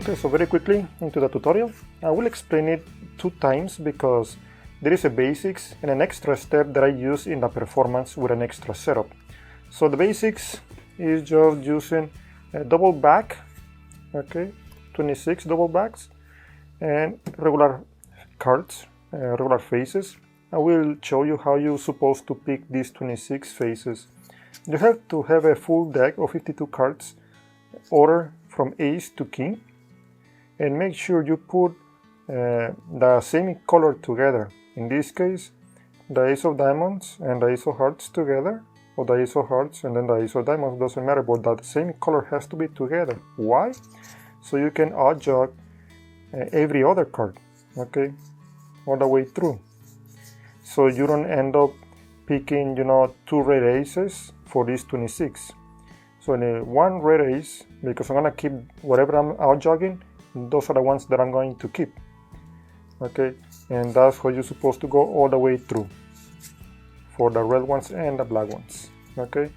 Okay, so very quickly into the tutorial. I will explain it 2 times because there is a basics and an extra step that I use in the performance with an extra setup. So the basics is just using a double back, okay, 26 double backs and regular cards, regular faces. I will show you how you're supposed to pick these 26 faces. You have to have a full deck of 52 cards, order from ace to king, and make sure you put the same color together. In this case, the ace of diamonds and the ace of hearts together, or the ace of hearts and then the ace of diamonds, doesn't matter, but that same color has to be together. Why? So you can adjust every other card, okay, all the way through. So you don't end up picking, 2 red aces for these 26. So in one red ace, because I'm gonna keep whatever I'm out jogging, those are the ones that I'm going to keep. Okay, and that's how you're supposed to go all the way through for the red ones and the black ones. Okay,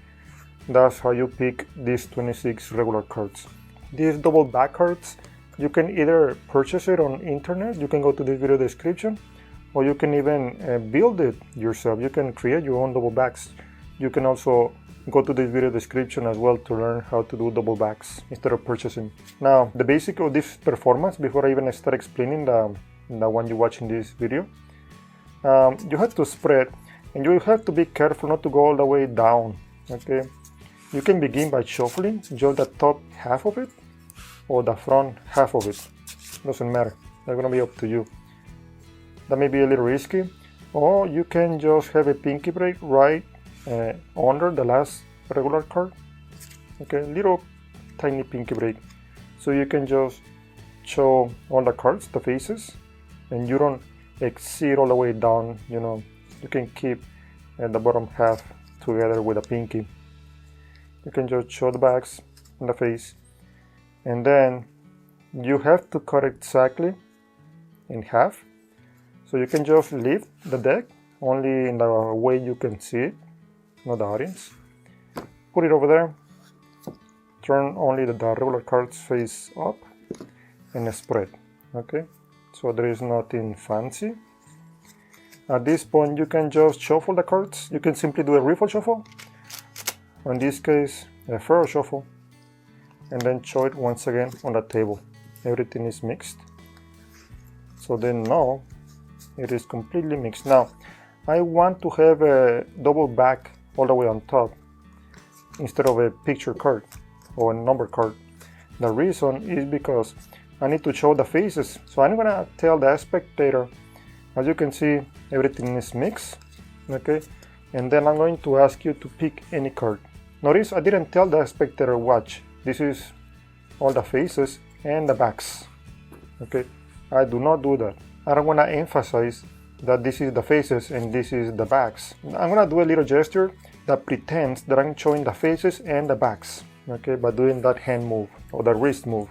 that's how you pick these 26 regular cards. These double back cards, you can either purchase it on internet, you can go to this video description, or you can even build it yourself. You can create your own double backs. You can also go to this video description as well to learn how to do double backs instead of purchasing. Now, the basic of this performance, before I even start explaining the one you watch in this video, you have to spread, and you have to be careful not to go all the way down. Okay, you can begin by shuffling just the top half of it or the front half of it. Doesn't matter, that's gonna be up to you. That may be a little risky, or you can just have a pinky break right under the last regular card. Okay, little tiny pinky break, so you can just show all the cards, the faces, and you don't exceed all the way down. You can keep the bottom half together with a pinky. You can just show the backs and the face, and then you have to cut exactly in half. So you can just lift the deck only in the way you can see it, not the audience. Put it over there, turn only the regular cards face up, and spread. Okay, so there is nothing fancy. At this point, you can just shuffle the cards. You can simply do a riffle shuffle, or in this case, a furrow shuffle, and then show it once again on the table. Everything is mixed, so then now it is completely mixed. Now, I want to have a double back all the way on top instead of a picture card or a number card. The reason is because I need to show the faces. So I'm gonna tell the spectator, as you can see, everything is mixed, okay? And then I'm going to ask you to pick any card. Notice I didn't tell the spectator, watch, this is all the faces and the backs, okay? I do not do that. I don't want to emphasize that this is the faces and this is the backs. I'm going to do a little gesture that pretends that I'm showing the faces and the backs, okay, by doing that hand move or the wrist move.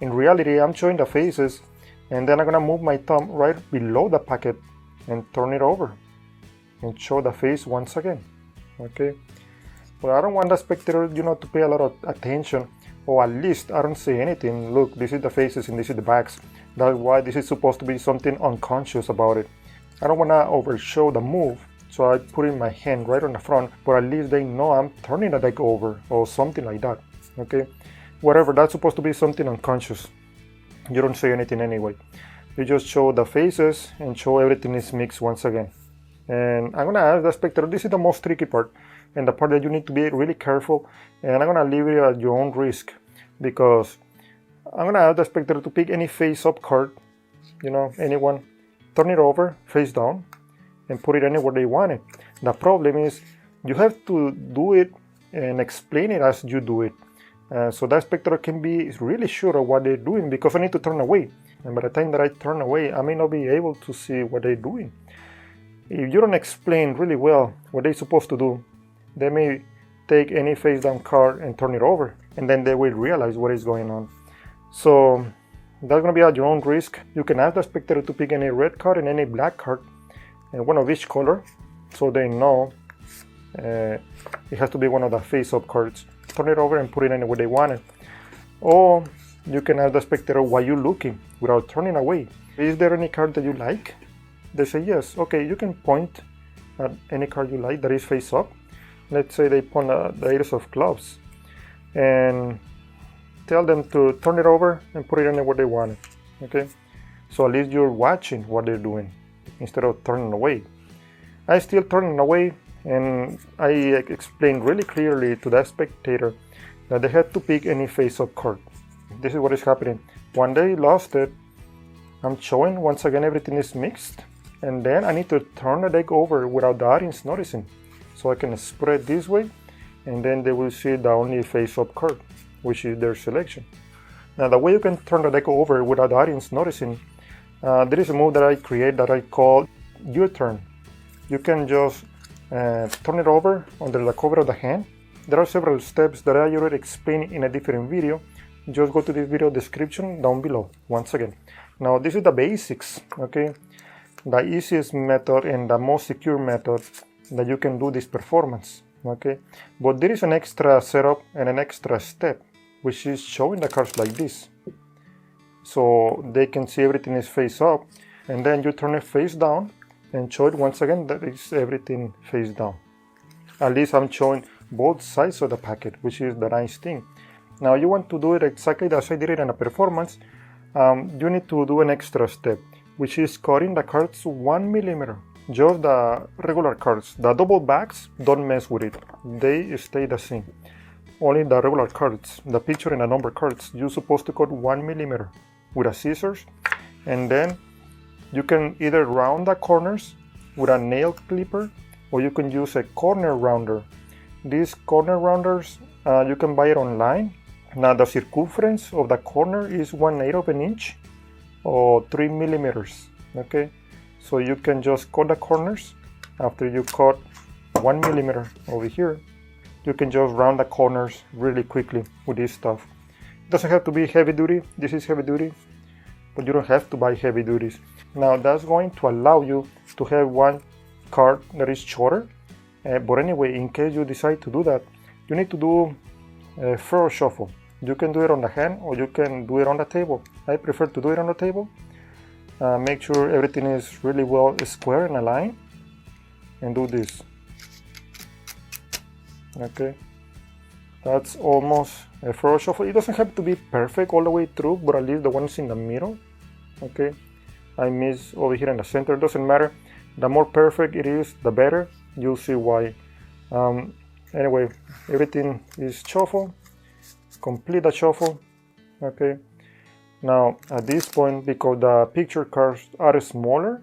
In reality, I'm showing the faces, and then I'm going to move my thumb right below the packet and turn it over and show the face once again, okay? But I don't want the spectator, to pay a lot of attention, or at least I don't say anything. Look, this is the faces and this is the backs. That's why this is supposed to be something unconscious about it. I don't want to overshow the move, so I put in my hand right on the front, but at least they know I'm turning the deck over or something like that, okay? Whatever, that's supposed to be something unconscious. You don't say anything anyway. You just show the faces and show everything is mixed once again. And I'm going to ask the spectator, this is the most tricky part, and the part that you need to be really careful, and I'm going to leave it at your own risk, because I'm going to ask the spectator to pick any face-up card, anyone, turn it over, face down, and put it anywhere they want it. The problem is, you have to do it and explain it as you do it. So that spectator can be really sure of what they're doing, because I need to turn away. And by the time that I turn away, I may not be able to see what they're doing. If you don't explain really well what they're supposed to do, they may take any face-down card and turn it over, and then they will realize what is going on. So that's going to be at your own risk. You can ask the spectator to pick any red card and any black card, and one of each color, so they know it has to be one of the face-up cards. Turn it over and put it anywhere they want it. Or you can ask the spectator why you're looking without turning away. Is there any card that you like? They say yes. Okay, you can point at any card you like that is face up. Let's say they point at the Ace of Clubs and tell them to turn it over and put it anywhere they want it. Okay, so at least you're watching what they're doing instead of turning away. I still turning away, and I explained really clearly to the spectator that they had to pick any face-up card. This is what is happening. When they lost it, I'm showing once again everything is mixed, and then I need to turn the deck over without the audience noticing. So I can spread this way, and then they will see the only face-up card, which is their selection. Now the way you can turn the deck over without the audience noticing, there is a move that I create that I call U-turn. You can just turn it over under the cover of the hand. There are several steps that I already explained in a different video. Just go to this video description down below once again. Now this is the basics, okay? The easiest method and the most secure method that you can do this performance, okay? But there is an extra setup and an extra step, which is showing the cards like this. So they can see everything is face up, and then you turn it face down and show it once again that is everything face down. At least I'm showing both sides of the packet, which is the nice thing. Now you want to do it exactly as I did it in a performance. You need to do an extra step, which is cutting the cards 1 millimeter. Just the regular cards. The double backs, don't mess with it. They stay the same. Only the regular cards, the picture and the number cards, you're supposed to cut 1 millimeter with a scissors, and then you can either round the corners with a nail clipper, or you can use a corner rounder. These corner rounders, you can buy it online. Now the circumference of the corner is 1/8 of an inch or 3 millimeters. Okay, so you can just cut the corners. After you cut 1 millimeter over here, you can just round the corners really quickly with this stuff. It doesn't have to be heavy duty. This is heavy duty, but you don't have to buy heavy duties. Now that's going to allow you to have one card that is shorter. But anyway, in case you decide to do that, you need to do a throw shuffle. You can do it on the hand, or you can do it on the table. I prefer to do it on the table. Make sure everything is really well square and aligned, and do this. Okay, that's almost a throw shuffle. It doesn't have to be perfect all the way through, but at least the ones in the middle. Okay, I miss over here in the center. Doesn't matter. The more perfect it is, the better. You'll see why. Anyway, everything is shuffle. Complete the shuffle. Okay. Now at this point, because the picture cards are smaller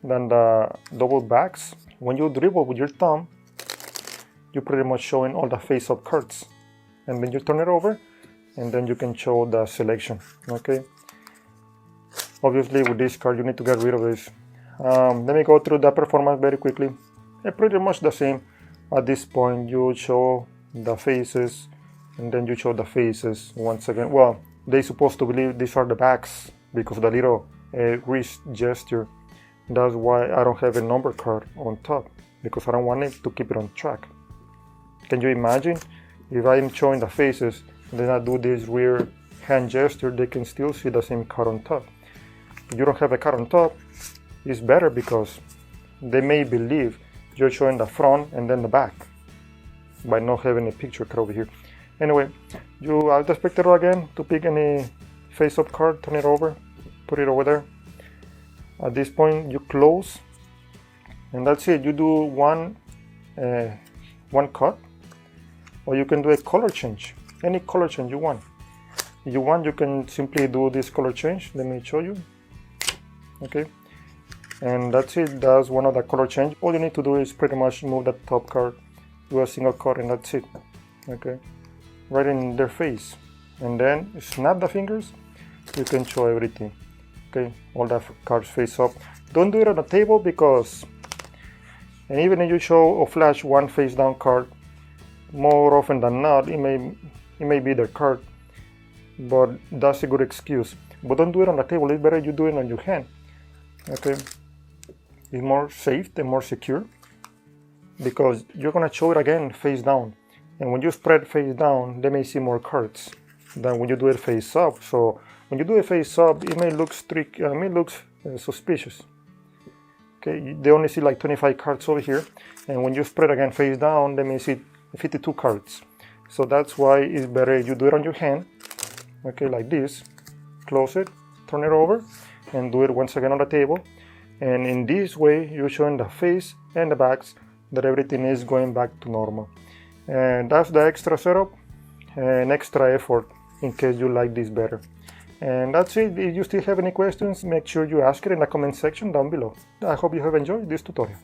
than the double backs, when you dribble with your thumb, you're pretty much showing all the face-up cards, and then you turn it over, and then you can show the selection. Okay. Obviously, with this card, you need to get rid of this. Let me go through the performance very quickly. Pretty much the same. At this point, you show the faces, and then you show the faces once again. Well, they're supposed to believe these are the backs because of the little wrist gesture. That's why I don't have a number card on top, because I don't want it to keep it on track. Can you imagine if I'm showing the faces and then I do this weird hand gesture? They can still see the same card on top. If you don't have a card on top, it's better because they may believe you're showing the front and then the back by not having a picture card over here. Anyway, you ask the spectator again to pick any face-up card, turn it over, put it over there. At this point, you close, and that's it. You do one cut, or you can do a color change, any color change you want. If you want, you can simply do this color change. Let me show you. Okay, and that's it. That's one of the color change. All you need to do is pretty much move the top card, do a single cut, and that's it. Okay, right in their face, and then snap the fingers. You can show everything. Okay, all the cards face up. Don't do it on the table because, and even if you show or flash one face down card, more often than not, it may be their card, but that's a good excuse. But don't do it on the table. It's better you do it on your hand. Okay, it's more safe and more secure because you're gonna show it again face down, and when you spread face down, they may see more cards. than when you do it face up. So when you do it face up, it may look suspicious. Okay, they only see like 25 cards over here, and when you spread again face down, they may see 52 cards. So that's why it's better you do it on your hand, okay, like this. Close it, turn it over, and do it once again on the table. And in this way, you're showing the face and the backs that everything is going back to normal. And that's the extra setup and extra effort in case you like this better. And that's it. If you still have any questions, make sure you ask it in the comment section down below. I hope you have enjoyed this tutorial.